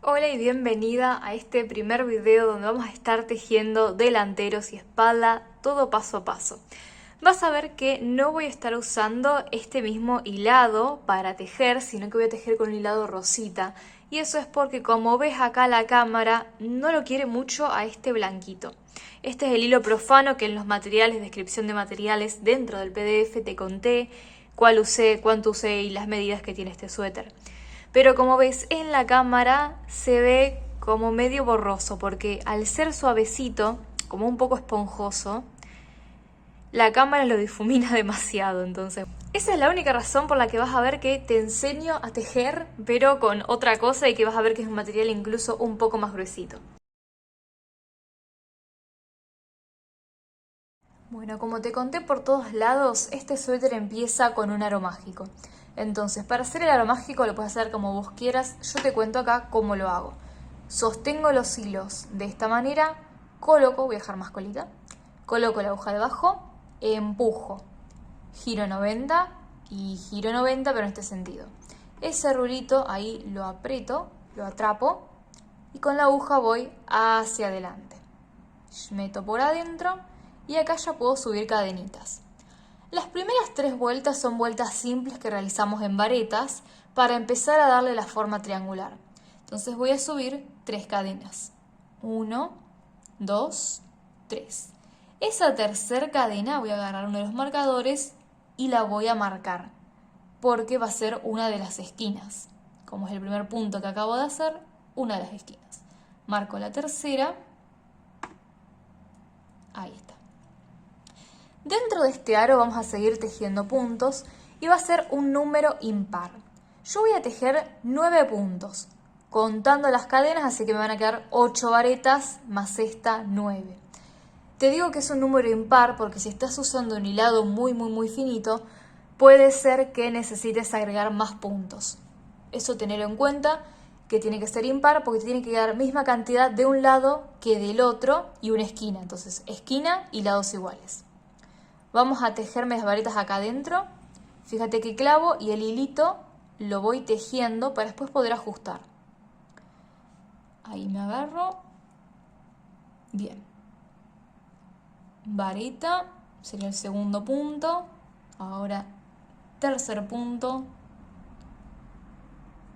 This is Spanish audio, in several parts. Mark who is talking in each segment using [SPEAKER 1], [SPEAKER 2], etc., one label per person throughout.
[SPEAKER 1] Hola y bienvenida a este primer video donde vamos a estar tejiendo delanteros y espalda, todo paso a paso. Vas a ver que no voy a estar usando este mismo hilado para tejer, sino que voy a tejer con un hilado rosita. Y eso es porque, como ves acá, la cámara no lo quiere mucho a este blanquito. Este es el hilo profano que en los materiales, descripción de materiales dentro del PDF te conté cuál usé, cuánto usé y las medidas que tiene este suéter. Pero como ves en la cámara se ve como medio borroso porque al ser suavecito, como un poco esponjoso, la cámara lo difumina demasiado. Entonces esa es la única razón por la que vas a ver que te enseño a tejer, pero con otra cosa, y que vas a ver que es un material incluso un poco más gruesito. Bueno, como te conté por todos lados, este suéter empieza con un aro mágico. Entonces, para hacer el aro mágico lo puedes hacer como vos quieras. Yo te cuento acá cómo lo hago. Sostengo los hilos de esta manera, coloco, voy a dejar más colita, coloco la aguja debajo, empujo, giro 90 y giro 90, pero en este sentido. Ese rulito ahí lo aprieto, lo atrapo y con la aguja voy hacia adelante. Meto por adentro y acá ya puedo subir cadenitas. Las primeras 3 vueltas son vueltas simples que realizamos en varetas para empezar a darle la forma triangular. Entonces voy a subir 3 cadenas. 1, 2, 3. Esa tercera cadena voy a agarrar uno de los marcadores y la voy a marcar, porque va a ser una de las esquinas. Como es el primer punto que acabo de hacer, una de las esquinas. Marco la tercera. Ahí está. Dentro de este aro vamos a seguir tejiendo puntos y va a ser un número impar. Yo voy a tejer 9 puntos, contando las cadenas, así que me van a quedar 8 varetas más esta 9. Te digo que es un número impar porque si estás usando un hilado muy finito, puede ser que necesites agregar más puntos. Eso tenerlo en cuenta, que tiene que ser impar porque te tiene que quedar misma cantidad de un lado que del otro y una esquina. Entonces, esquina y lados iguales. Vamos a tejerme las varetas acá adentro. Fíjate que clavo y el hilito lo voy tejiendo para después poder ajustar. Ahí me agarro. Bien. Vareta, sería el segundo punto. Ahora tercer punto.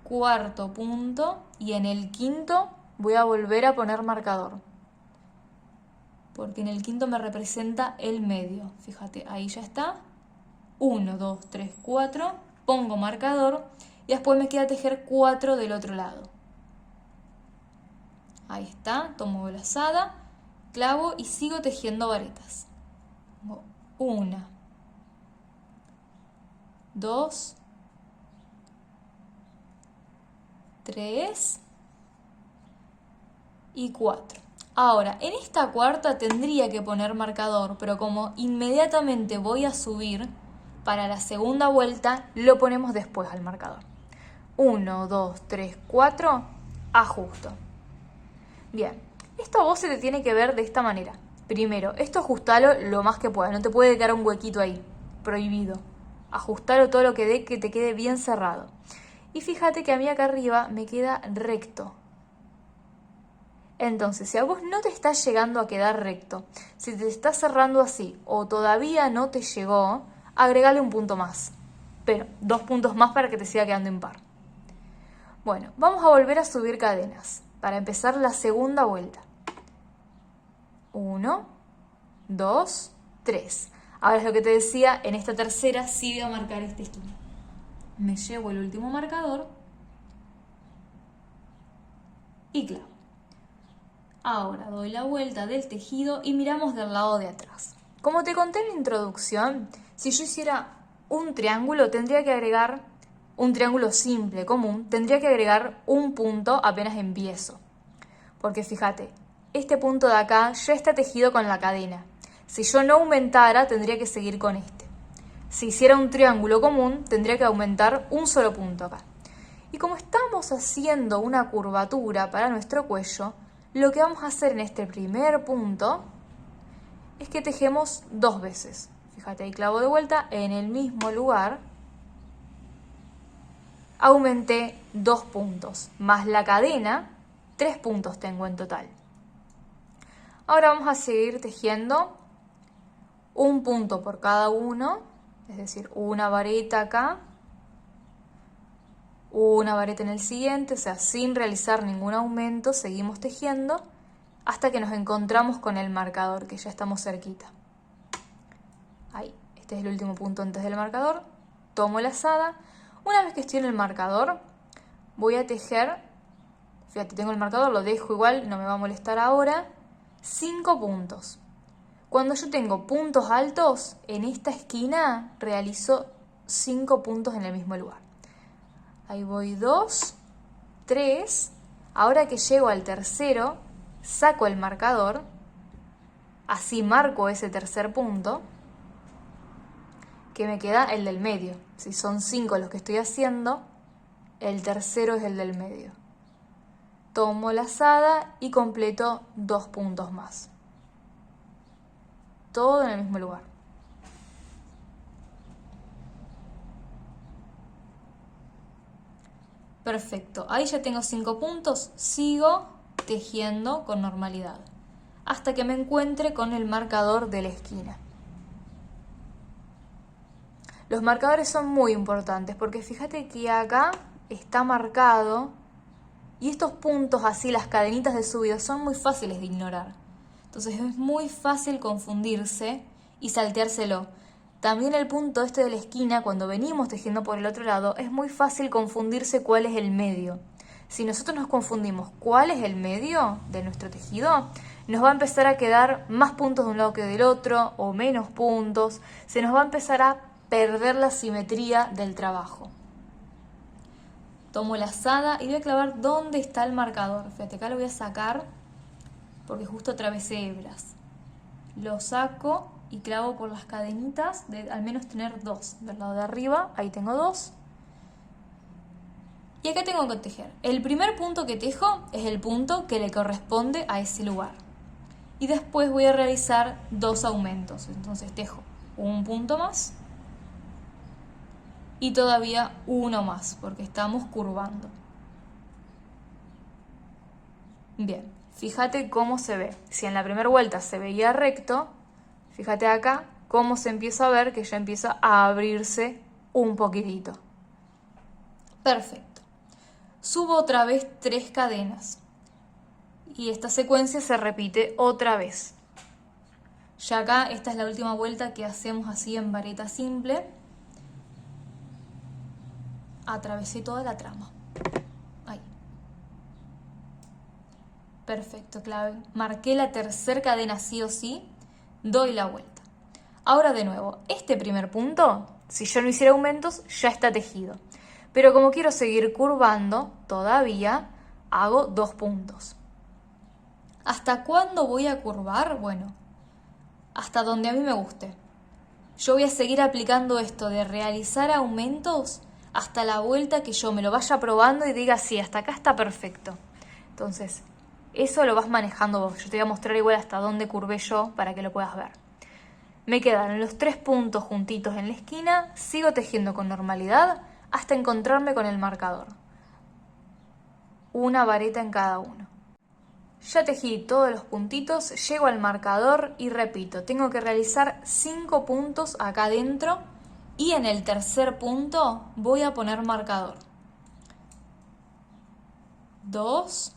[SPEAKER 1] Cuarto punto. Y en el quinto voy a volver a poner marcador, porque en el quinto me representa el medio. Fíjate, ahí ya está. 1, 2, 3, 4. Pongo marcador y después me queda tejer 4 del otro lado. Ahí está, tomo lazada, clavo y sigo tejiendo varetas. 1, 2, 3 y 4. Ahora, en esta cuarta tendría que poner marcador, pero como inmediatamente voy a subir, para la segunda vuelta lo ponemos después al marcador. 1, 2, 3, 4, ajusto. Bien, esto a vos se te tiene que ver de esta manera. Primero, esto ajustalo lo más que puedas, no te puede quedar un huequito ahí, prohibido. Ajustalo todo lo que dé, que te quede bien cerrado. Y fíjate que a mí acá arriba me queda recto. Entonces, si a vos no te está llegando a quedar recto, si te está cerrando así o todavía no te llegó, agregale un punto más. Pero 2 puntos más para que te siga quedando impar. Bueno, vamos a volver a subir cadenas para empezar la segunda vuelta. 1, 2, 3. Ahora es lo que te decía, en esta tercera sí voy a marcar esta esquina. Me llevo el último marcador y clavo. Ahora doy la vuelta del tejido y miramos del lado de atrás. Como te conté en la introducción, si yo hiciera un triángulo, tendría que agregar un triángulo simple, común, tendría que agregar un punto apenas empiezo. Porque fíjate, este punto de acá ya está tejido con la cadena. Si yo no aumentara, tendría que seguir con este. Si hiciera un triángulo común, tendría que aumentar un solo punto acá. Y como estamos haciendo una curvatura para nuestro cuello, lo que vamos a hacer en este primer punto es que tejemos 2 veces. Fíjate, ahí clavo de vuelta en el mismo lugar. Aumenté 2 puntos, más la cadena 3 puntos tengo en total. Ahora vamos a seguir tejiendo un punto por cada uno, es decir, una vareta acá, una vareta en el siguiente, o sea, sin realizar ningún aumento, seguimos tejiendo hasta que nos encontramos con el marcador, que ya estamos cerquita. Ahí, este es el último punto antes del marcador, tomo la lazada. Una vez que estoy en el marcador, voy a tejer, fíjate, tengo el marcador, lo dejo igual, no me va a molestar ahora, 5 puntos. Cuando yo tengo puntos altos, en esta esquina realizo 5 puntos en el mismo lugar. Ahí voy 2, 3, ahora que llego al tercero, saco el marcador, así marco ese tercer punto, que me queda el del medio. Si son 5 los que estoy haciendo, el tercero es el del medio. Tomo lazada y completo 2 puntos más. Todo en el mismo lugar. Perfecto, ahí ya tengo 5 puntos, sigo tejiendo con normalidad hasta que me encuentre con el marcador de la esquina. Los marcadores son muy importantes porque fíjate que acá está marcado y estos puntos así, las cadenitas de subida, son muy fáciles de ignorar. Entonces es muy fácil confundirse y salteárselo. También el punto este de la esquina, cuando venimos tejiendo por el otro lado, es muy fácil confundirse cuál es el medio. Si nosotros nos confundimos cuál es el medio de nuestro tejido, nos va a empezar a quedar más puntos de un lado que del otro, o menos puntos. Se nos va a empezar a perder la simetría del trabajo. Tomo la lazada y voy a clavar dónde está el marcador. Fíjate, acá lo voy a sacar porque justo atravesé hebras. Lo saco y clavo por las cadenitas de al menos tener 2. Del lado de arriba, ahí tengo 2. Y acá tengo que tejer. El primer punto que tejo es el punto que le corresponde a ese lugar. Y después voy a realizar 2 aumentos. Entonces tejo un punto más y todavía uno más, porque estamos curvando. Bien, fíjate cómo se ve. Si en la primera vuelta se veía recto, fíjate acá cómo se empieza a ver que ya empieza a abrirse un poquitito. Perfecto. Subo otra vez 3 cadenas. Y esta secuencia se repite otra vez. Ya acá esta es la última vuelta que hacemos así en vareta simple. Atravesé toda la trama. Ahí. Perfecto, clave. Marqué la tercera cadena sí o sí. Doy la vuelta. Ahora de nuevo, este primer punto, si yo no hiciera aumentos, ya está tejido. Pero como quiero seguir curvando, todavía hago 2 puntos. ¿Hasta cuándo voy a curvar? Bueno, hasta donde a mí me guste. Yo voy a seguir aplicando esto de realizar aumentos hasta la vuelta que yo me lo vaya probando y diga, sí, hasta acá está perfecto. Entonces, eso lo vas manejando vos. Yo te voy a mostrar igual hasta dónde curvé yo para que lo puedas ver. Me quedan los 3 puntos juntitos en la esquina, sigo tejiendo con normalidad hasta encontrarme con el marcador. Una vareta en cada uno. Ya tejí todos los puntitos, llego al marcador y repito, tengo que realizar 5 puntos acá adentro y en el tercer punto voy a poner marcador. 2.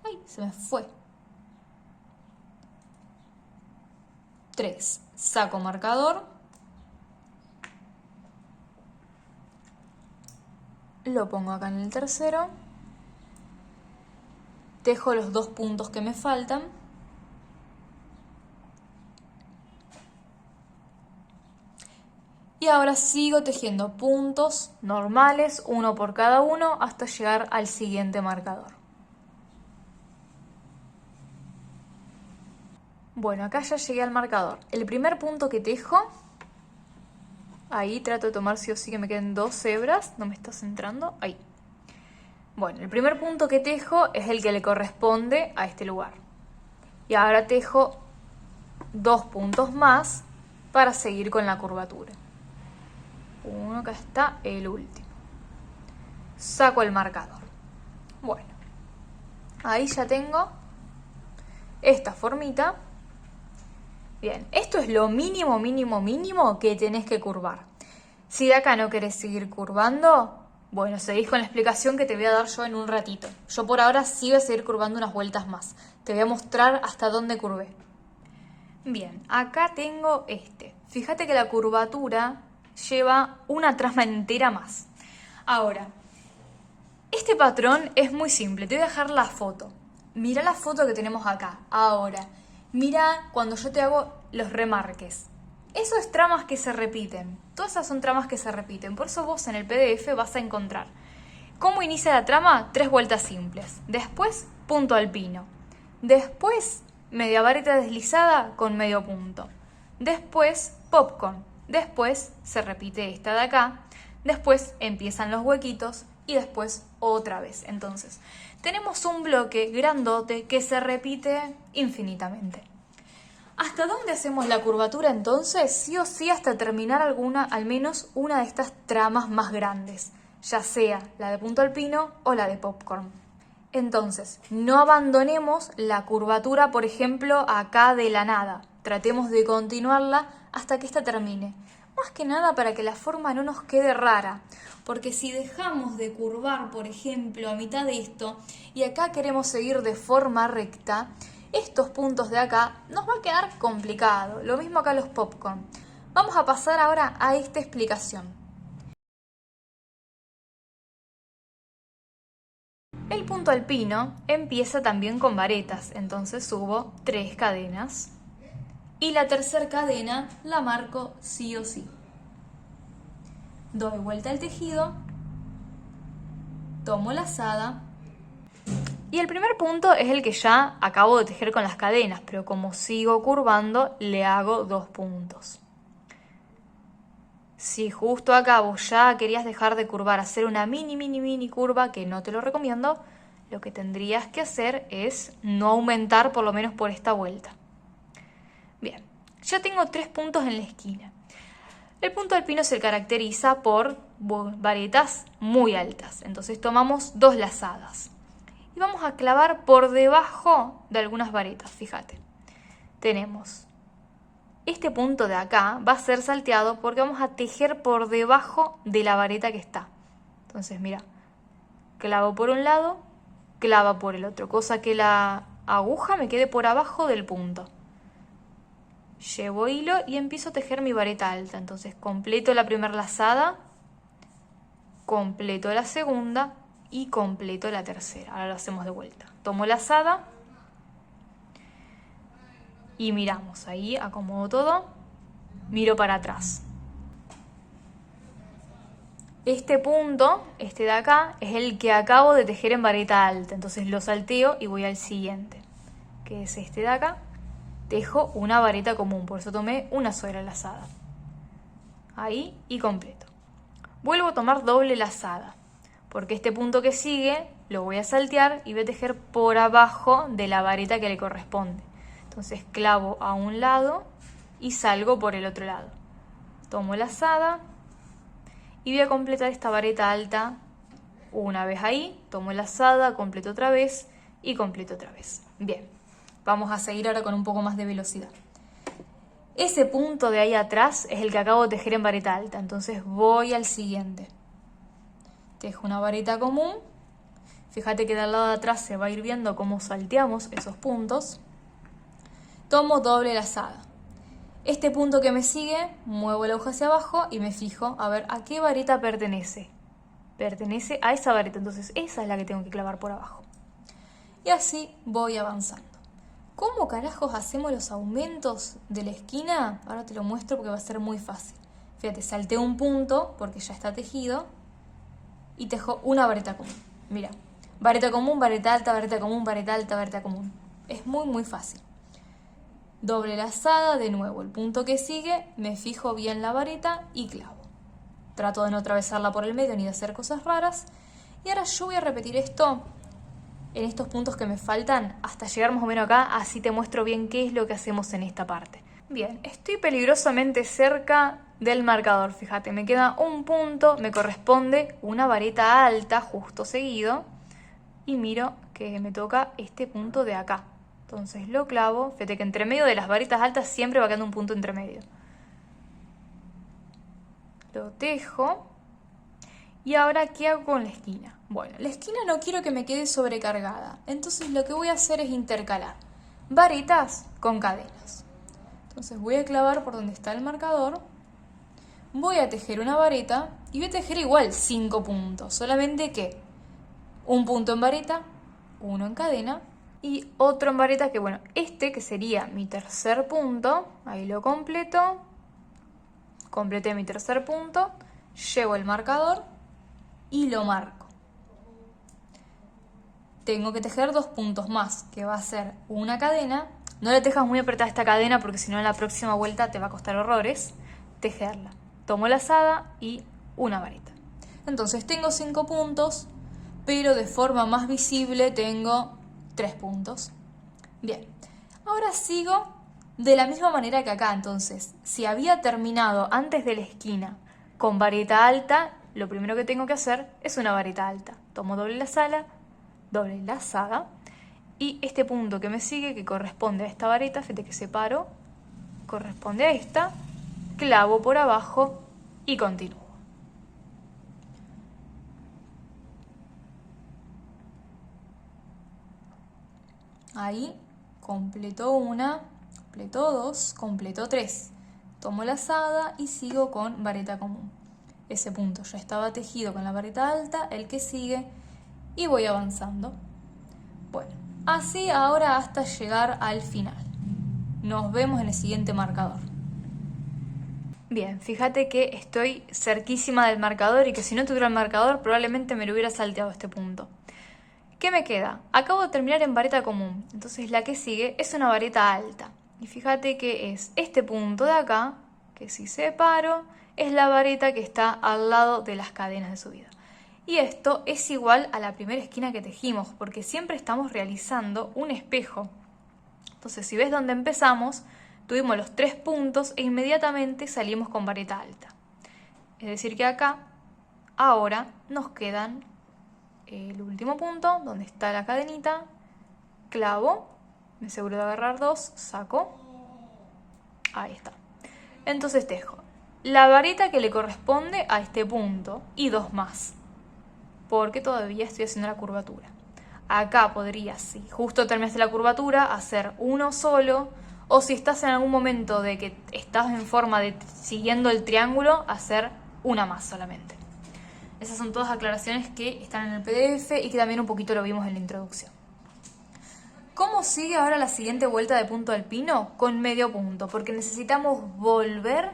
[SPEAKER 1] ¡Ay! Se me fue. 3. Saco marcador. Lo pongo acá en el tercero. Tejo los 2 puntos que me faltan. Y ahora sigo tejiendo puntos normales, uno por cada uno, hasta llegar al siguiente marcador. Bueno, acá ya llegué al marcador. El primer punto que tejo, ahí trato de tomar sí o sí que me queden 2 hebras, no me está centrando, ahí. Bueno, el primer punto que tejo es el que le corresponde a este lugar. Y ahora tejo 2 puntos más para seguir con la curvatura. Uno, acá está el último. Saco el marcador. Bueno, ahí ya tengo esta formita. Bien, esto es lo mínimo, mínimo, mínimo que tenés que curvar. Si de acá no querés seguir curvando, bueno, seguís con la explicación que te voy a dar yo en un ratito. Yo por ahora sí voy a seguir curvando unas vueltas más. Te voy a mostrar hasta dónde curvé. Bien, acá tengo este. Fíjate que la curvatura lleva una trama entera más. Ahora, este patrón es muy simple. Te voy a dejar la foto. Mira la foto que tenemos acá. Ahora, mira cuando yo te hago los remarques. Eso es tramas que se repiten. Todas esas son tramas que se repiten. Por eso vos en el PDF vas a encontrar cómo inicia la trama, 3 vueltas simples. Después, punto alpino. Después, media vareta deslizada con medio punto. Después, popcorn. Después, se repite esta de acá. Después, empiezan los huequitos. Y después, otra vez. Entonces, tenemos un bloque grandote que se repite infinitamente. ¿Hasta dónde hacemos la curvatura entonces? Sí o sí hasta terminar al menos una de estas tramas más grandes, ya sea la de punto alpino o la de popcorn. Entonces, no abandonemos la curvatura, por ejemplo, acá de la nada. Tratemos de continuarla hasta que esta termine. Más que nada para que la forma no nos quede rara, porque si dejamos de curvar, por ejemplo, a mitad de esto, y acá queremos seguir de forma recta, estos puntos de acá nos va a quedar complicado. Lo mismo acá los popcorn. Vamos a pasar ahora a esta explicación. El punto alpino empieza también con varetas, entonces subo 3 cadenas. Y la tercera cadena la marco sí o sí. Doy vuelta al tejido, tomo lazada. Y el primer punto es el que ya acabo de tejer con las cadenas, pero como sigo curvando, le hago 2 puntos. Si justo acá vos ya querías dejar de curvar, hacer una mini curva, que no te lo recomiendo, lo que tendrías que hacer es no aumentar por lo menos por esta vuelta. Bien, ya tengo 3 puntos en la esquina. El punto alpino se caracteriza por varetas muy altas, entonces tomamos 2 lazadas. Y vamos a clavar por debajo de algunas varetas, fíjate. Tenemos este punto de acá, va a ser salteado porque vamos a tejer por debajo de la vareta que está. Entonces, mira, clavo por un lado, clava por el otro, cosa que la aguja me quede por abajo del punto. Llevo hilo y empiezo a tejer mi vareta alta. Entonces, completo la primera lazada, completo la segunda y completo la tercera. Ahora lo hacemos de vuelta. Tomo lazada y miramos. Ahí acomodo todo. Miro para atrás. Este punto, este de acá, es el que acabo de tejer en vareta alta. Entonces lo salteo y voy al siguiente, que es este de acá. Tejo una vareta común, por eso tomé una sola lazada. Ahí y completo. Vuelvo a tomar doble lazada, porque este punto que sigue lo voy a saltear y voy a tejer por abajo de la vareta que le corresponde. Entonces clavo a un lado y salgo por el otro lado. Tomo lazada y voy a completar esta vareta alta una vez ahí. Tomo lazada, completo otra vez y completo otra vez. Bien, vamos a seguir ahora con un poco más de velocidad. Ese punto de ahí atrás es el que acabo de tejer en vareta alta, entonces voy al siguiente. Tejo una vareta común. Fíjate que del lado de atrás se va a ir viendo cómo salteamos esos puntos. Tomo doble lazada. Este punto que me sigue, muevo la hoja hacia abajo y me fijo a ver a qué vareta pertenece. Pertenece a esa vareta, entonces esa es la que tengo que clavar por abajo. Y así voy avanzando. ¿Cómo carajos hacemos los aumentos de la esquina? Ahora te lo muestro porque va a ser muy fácil. Fíjate, salteo un punto porque ya está tejido y tejo una vareta común. Mira, vareta común, vareta alta, vareta común, vareta alta, vareta común. Es muy fácil. Doble lazada, de nuevo, el punto que sigue, me fijo bien la vareta y clavo. Trato de no atravesarla por el medio ni de hacer cosas raras. Y ahora yo voy a repetir esto en estos puntos que me faltan hasta llegar más o menos acá, así te muestro bien qué es lo que hacemos en esta parte. Bien, estoy peligrosamente cerca del marcador, fíjate, me queda un punto, me corresponde una vareta alta justo seguido. y miro que me toca este punto de acá. Entonces lo clavo, fíjate que entre medio de las varitas altas siempre va quedando un punto entre medio. Lo tejo. Y ahora, ¿qué hago con la esquina? Bueno, la esquina no quiero que me quede sobrecargada, entonces lo que voy a hacer es intercalar varitas con cadenas. Entonces voy a clavar por donde está el marcador, voy a tejer una vareta y voy a tejer igual 5 puntos, solamente que un punto en vareta, uno en cadena y otro en vareta, que bueno, este que sería mi tercer punto, ahí lo completo, completé mi tercer punto, llevo el marcador y lo marco. Tengo que tejer 2 puntos más, que va a ser una cadena. No le tejas muy apretada esta cadena porque si no en la próxima vuelta te va a costar horrores tejerla. Tomo la lazada y una vareta. Entonces tengo 5 puntos, pero de forma más visible tengo 3 puntos. Bien, ahora sigo de la misma manera que acá. Entonces, si había terminado antes de la esquina con vareta alta, lo primero que tengo que hacer es una vareta alta. Tomo doble lazada y este punto que me sigue, que corresponde a esta vareta, fíjate que separo, corresponde a esta, clavo por abajo y continúo. Ahí completo una, completo 2, completo 3. Tomo lazada y sigo con vareta común. Ese punto ya estaba tejido con la vareta alta, el que sigue, y voy avanzando. Bueno, así ahora hasta llegar al final. Nos vemos en el siguiente marcador. Bien, fíjate que estoy cerquísima del marcador y que si no tuviera el marcador probablemente me lo hubiera salteado este punto. ¿Qué me queda? Acabo de terminar en vareta común, entonces la que sigue es una vareta alta. Y fíjate que es este punto de acá, que si separo, es la vareta que está al lado de las cadenas de subida. Y esto es igual a la primera esquina que tejimos, porque siempre estamos realizando un espejo. Entonces, si ves dónde empezamos, tuvimos los 3 puntos e inmediatamente salimos con vareta alta. Es decir que acá, ahora, nos quedan el último punto, donde está la cadenita, clavo, me aseguro de agarrar 2, saco, ahí está. Entonces tejo la vareta que le corresponde a este punto y 2 más, porque todavía estoy haciendo la curvatura. Acá podrías, si justo terminaste la curvatura, hacer uno solo, o si estás en algún momento de que estás en forma de siguiendo el triángulo, hacer una más solamente. Esas son todas aclaraciones que están en el PDF y que también un poquito lo vimos en la introducción. ¿Cómo sigue ahora la siguiente vuelta de punto alpino? Con medio punto, porque necesitamos volver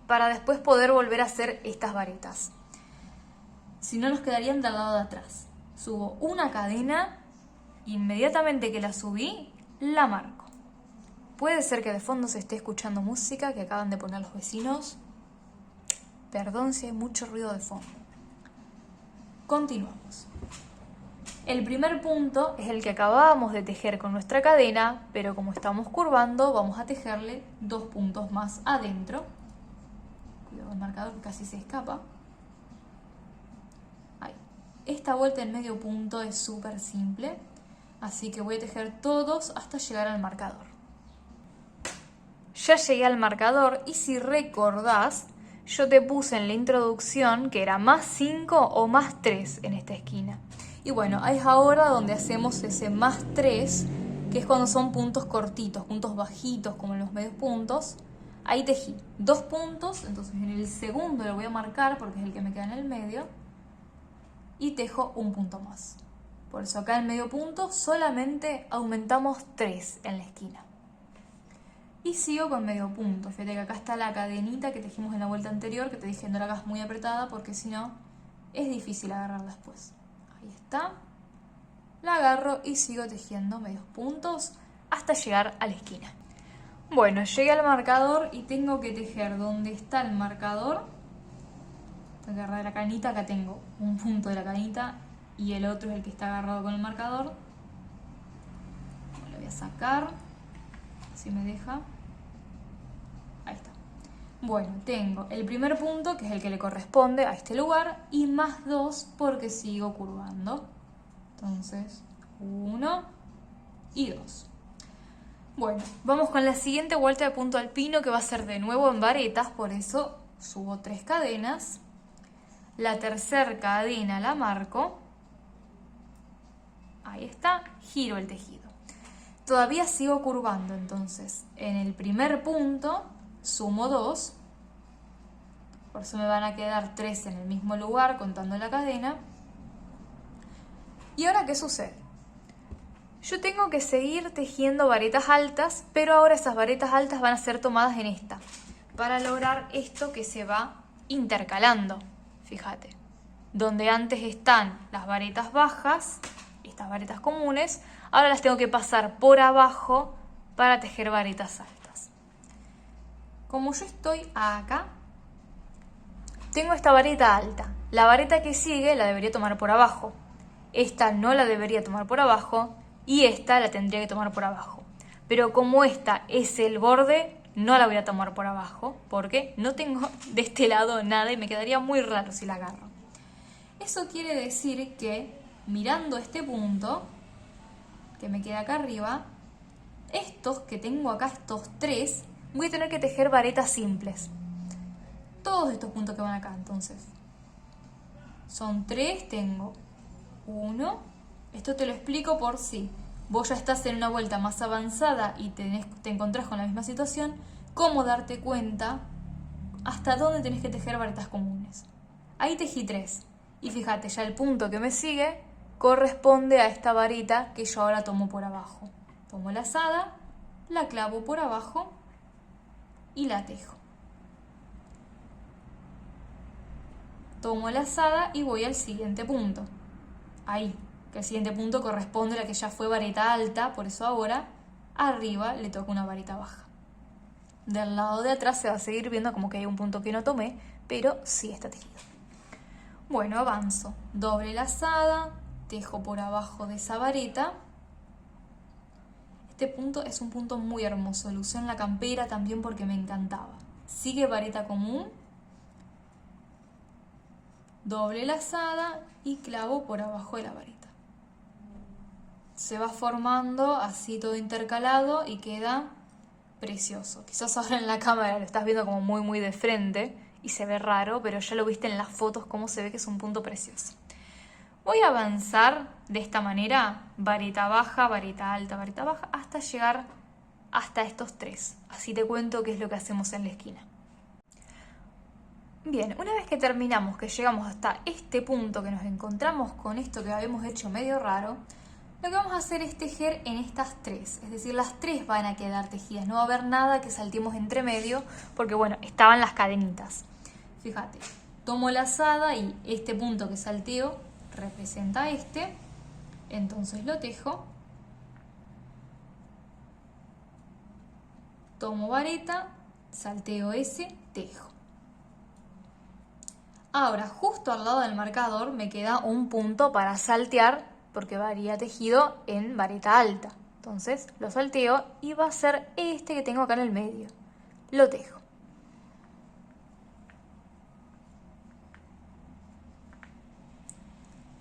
[SPEAKER 1] para después poder volver a hacer estas varetas. Si no, nos quedarían del lado de atrás. Subo una cadena, inmediatamente que la subí, la marco. Puede ser que de fondo se esté escuchando música que acaban de poner los vecinos. Perdón si hay mucho ruido de fondo. Continuamos. El primer punto es el que acabábamos de tejer con nuestra cadena, pero como estamos curvando, vamos a tejerle 2 puntos más adentro. Cuidado el marcador que casi se escapa. Ahí. Esta vuelta en medio punto es súper simple, así que voy a tejer todos hasta llegar al marcador. Ya llegué al marcador y si recordás, yo te puse en la introducción que era más 5 o más 3 en esta esquina. Y bueno, es ahora donde hacemos ese más 3, que es cuando son puntos cortitos, puntos bajitos como en los medios puntos. Ahí tejí 2 puntos, entonces en el segundo lo voy a marcar porque es el que me queda en el medio. Y tejo un punto más. Por eso acá en medio punto solamente aumentamos 3 en la esquina. Y sigo con medio punto. Fíjate que acá está la cadenita que tejimos en la vuelta anterior, que te dije no la hagas muy apretada porque si no es difícil agarrar después. Ahí está. La agarro y sigo tejiendo medios puntos hasta llegar a la esquina. Bueno, llegué al marcador y tengo que tejer donde está el marcador. Tengo que agarrar la cadenita, acá tengo un punto de la cadenita y el otro es el que está agarrado con el marcador. Lo voy a sacar, si me deja. Ahí está. Bueno, tengo el primer punto, que es el que le corresponde a este lugar, y más 2 porque sigo curvando. Entonces, 1 y 2. Bueno, vamos con la siguiente vuelta de punto alpino, que va a ser de nuevo en varetas, por eso subo 3 cadenas. La tercera cadena la marco. Ahí está, giro el tejido. Todavía sigo curvando, entonces en el primer punto sumo 2. Por eso me van a quedar 3 en el mismo lugar contando la cadena. ¿Y ahora qué sucede? Yo tengo que seguir tejiendo varetas altas, pero ahora esas varetas altas van a ser tomadas en esta, para lograr esto que se va intercalando. Fíjate, donde antes están las varetas bajas, estas varetas comunes, ahora las tengo que pasar por abajo para tejer varetas altas. Como yo estoy acá, tengo esta vareta alta. La vareta que sigue la debería tomar por abajo. Esta no la debería tomar por abajo y esta la tendría que tomar por abajo. Pero como esta es el borde, no la voy a tomar por abajo porque no tengo de este lado nada y me quedaría muy raro si la agarro. Eso quiere decir que mirando este punto que me queda acá arriba, estos que tengo acá, estos 3, voy a tener que tejer varetas simples. Todos estos puntos que van acá, entonces. Son 3, tengo 1. Esto te lo explico por si vos ya estás en una vuelta más avanzada y te encontrás con la misma situación, cómo darte cuenta hasta dónde tenés que tejer varetas comunes. Ahí tejí 3. Y fíjate, ya el punto que me sigue corresponde a esta vareta que yo ahora tomo por abajo. Tomo la lazada, la clavo por abajo y la tejo. Tomo la lazada y voy al siguiente punto. Ahí, que el siguiente punto corresponde a la que ya fue vareta alta, por eso ahora arriba le toca una vareta baja. Del lado de atrás se va a seguir viendo como que hay un punto que no tomé, pero sí está tejido. Bueno, avanzo. Doble lazada, tejo por abajo de esa vareta. Este punto es un punto muy hermoso, lo usé en la campera también porque me encantaba. Sigue vareta común, doble lazada y clavo por abajo de la vareta. Se va formando así todo intercalado y queda precioso. Quizás ahora en la cámara lo estás viendo como muy de frente y se ve raro, pero ya lo viste en las fotos cómo se ve que es un punto precioso. Voy a avanzar de esta manera, vareta baja, vareta alta, vareta baja, hasta llegar hasta estos 3. Así te cuento qué es lo que hacemos en la esquina. Bien, una vez que terminamos, que llegamos hasta este punto, que nos encontramos con esto que habíamos hecho medio raro, lo que vamos a hacer es tejer en estas 3. Es decir, las 3 van a quedar tejidas. No va a haber nada que saltemos entre medio, porque bueno, estaban las cadenitas. Fíjate, tomo la lazada y este punto que salteo representa este, entonces lo tejo, tomo vareta, salteo ese, tejo. Ahora, justo al lado del marcador me queda un punto para saltear porque varía tejido en vareta alta. Entonces lo salteo y va a ser este que tengo acá en el medio. Lo tejo.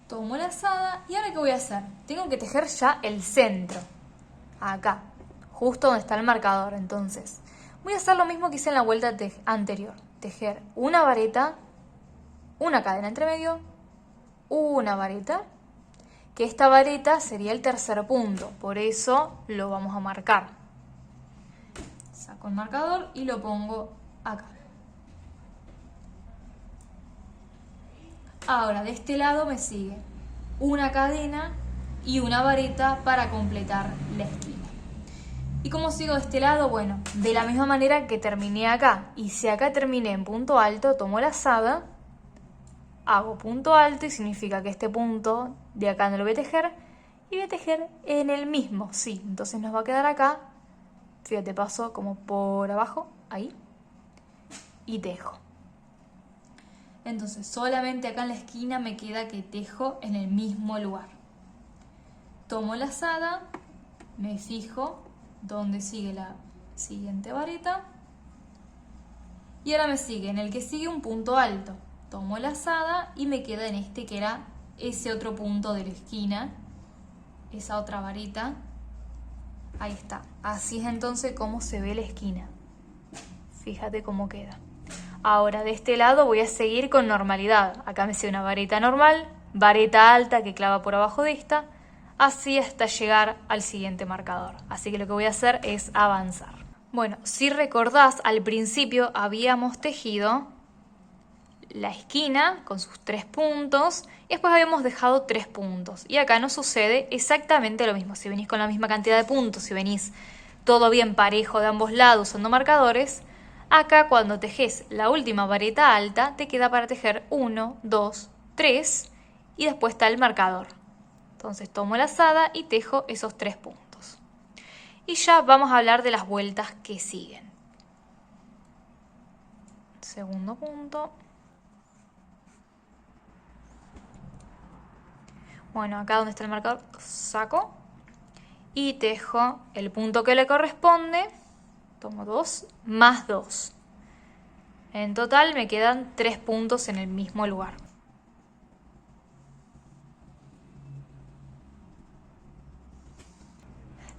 [SPEAKER 1] Tomo la lazada y ahora ¿qué voy a hacer? Tengo que tejer ya el centro. Acá, justo donde está el marcador. Entonces, voy a hacer lo mismo que hice en la vuelta anterior. Tejer una vareta, una cadena entre medio, una vareta, que esta vareta sería el tercer punto, por eso lo vamos a marcar. Saco el marcador y lo pongo acá. Ahora, de este lado me sigue una cadena y una vareta para completar la esquina. ¿Y cómo sigo de este lado? Bueno, de la misma manera que terminé acá. Y si acá terminé en punto alto, tomo la lazada, hago punto alto y significa que este punto de acá no lo voy a tejer y voy a tejer en el mismo, sí. Entonces nos va a quedar acá, fíjate, paso como por abajo, ahí, y tejo. Entonces solamente acá en la esquina me queda que tejo en el mismo lugar. Tomo la lazada, me fijo donde sigue la siguiente vareta y ahora me sigue, en el que sigue un punto alto. Tomo la lazada y me queda en este que era ese otro punto de la esquina esa otra varita. Ahí está. Así es entonces como se ve la esquina. Fíjate cómo queda. Ahora de este lado voy a seguir con normalidad. Acá me hice una vareta normal, vareta alta que clava por abajo de esta, así hasta llegar al siguiente marcador. Así que lo que voy a hacer es avanzar. Bueno, si recordás, al principio habíamos tejido la esquina con sus 3 puntos y después habíamos dejado 3 puntos. Y acá nos sucede exactamente lo mismo. Si venís con la misma cantidad de puntos, si venís todo bien parejo de ambos lados usando marcadores, acá cuando tejes la última vareta alta te queda para tejer 1, 2, 3 y después está el marcador. Entonces tomo la lazada y tejo esos 3 puntos. Y ya vamos a hablar de las vueltas que siguen. Segundo punto. Bueno, acá donde está el marcador saco y tejo el punto que le corresponde. Tomo 2 más 2. En total me quedan 3 puntos en el mismo lugar.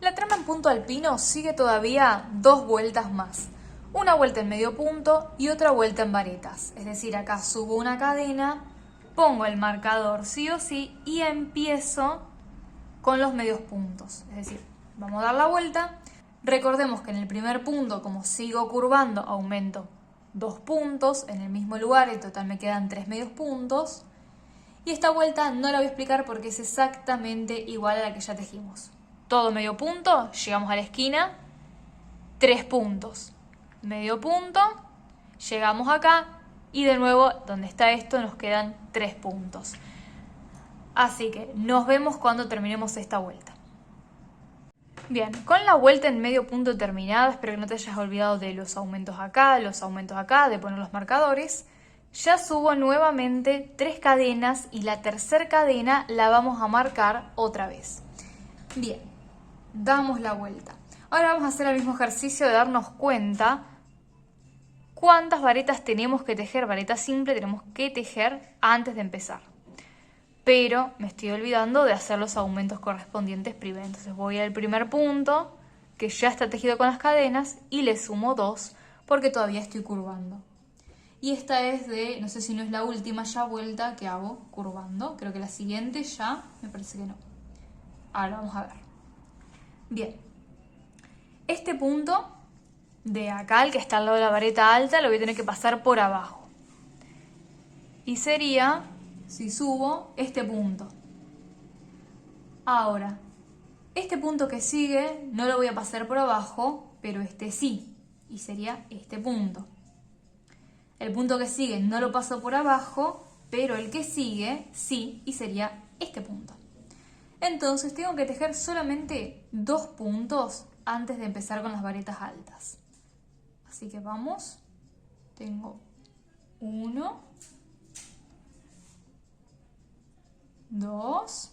[SPEAKER 1] La trama en punto alpino sigue todavía 2 vueltas más. Una vuelta en medio punto y otra vuelta en varetas. Es decir, acá subo una cadena, pongo el marcador sí o sí y empiezo con los medios puntos. Es decir, vamos a dar la vuelta. Recordemos que en el primer punto, como sigo curvando, aumento 2 puntos en el mismo lugar. En total me quedan 3 medios puntos. Y esta vuelta no la voy a explicar porque es exactamente igual a la que ya tejimos. Todo medio punto, llegamos a la esquina, 3 puntos. Medio punto, llegamos acá y de nuevo donde está esto nos quedan 3 puntos. Así que nos vemos cuando terminemos esta vuelta. Bien, con la vuelta en medio punto terminada, espero que no te hayas olvidado de los aumentos acá, de poner los marcadores. Ya subo nuevamente 3 cadenas y la tercera cadena la vamos a marcar otra vez. Bien, damos la vuelta. Ahora vamos a hacer el mismo ejercicio de darnos cuenta cuántas varetas tenemos que tejer, vareta simple tenemos que tejer antes de empezar. Pero me estoy olvidando de hacer los aumentos correspondientes primero. Entonces voy al primer punto, que ya está tejido con las cadenas, y le sumo 2 porque todavía estoy curvando. Y esta es de, no sé si no es la última ya vuelta que hago curvando. Creo que la siguiente ya, me parece que no. Ahora vamos a ver. Bien. Este punto de acá, el que está al lado de la vareta alta, lo voy a tener que pasar por abajo. Y sería, si subo, este punto. Ahora, este punto que sigue no lo voy a pasar por abajo, pero este sí. Y sería este punto. El punto que sigue no lo paso por abajo, pero el que sigue sí, y sería este punto. Entonces tengo que tejer solamente 2 puntos antes de empezar con las varetas altas. Así que vamos. Tengo 1, 2,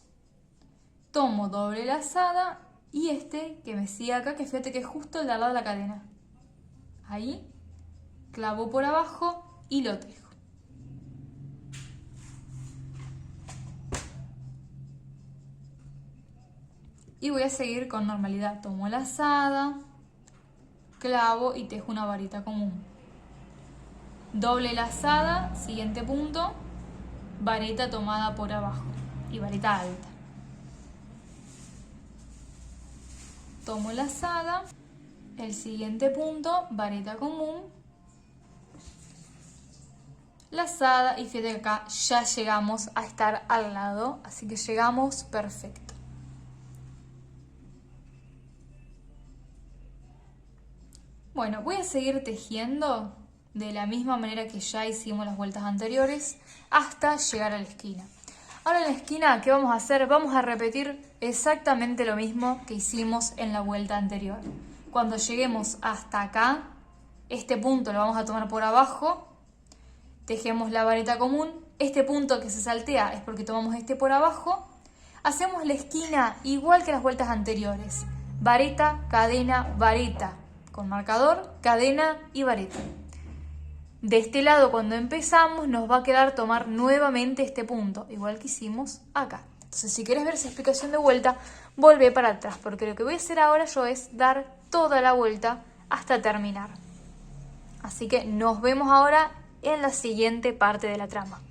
[SPEAKER 1] tomo doble lazada y este que me sigue acá, que fíjate que es justo el de al lado de la cadena. Ahí, clavo por abajo y lo tejo. Y voy a seguir con normalidad. Tomo lazada, clavo y tejo una varita común. Doble lazada, siguiente punto, vareta tomada por abajo y vareta alta. Tomo lazada, el siguiente punto, vareta común, lazada y fíjate que acá ya llegamos a estar al lado, así que llegamos perfecto. Bueno, voy a seguir tejiendo de la misma manera que ya hicimos las vueltas anteriores hasta llegar a la esquina. Ahora en la esquina, ¿qué vamos a hacer? Vamos a repetir exactamente lo mismo que hicimos en la vuelta anterior. Cuando lleguemos hasta acá, este punto lo vamos a tomar por abajo, tejemos la vareta común, este punto que se saltea es porque tomamos este por abajo, hacemos la esquina igual que las vueltas anteriores, vareta, cadena, vareta, con marcador, cadena y vareta. De este lado cuando empezamos nos va a quedar tomar nuevamente este punto, igual que hicimos acá. Entonces Entonces, si quieres ver esa explicación de vuelta, volvé para atrás, porque lo que voy a hacer ahora yo es dar toda la vuelta hasta terminar. Así que nos vemos ahora en la siguiente parte de la trama.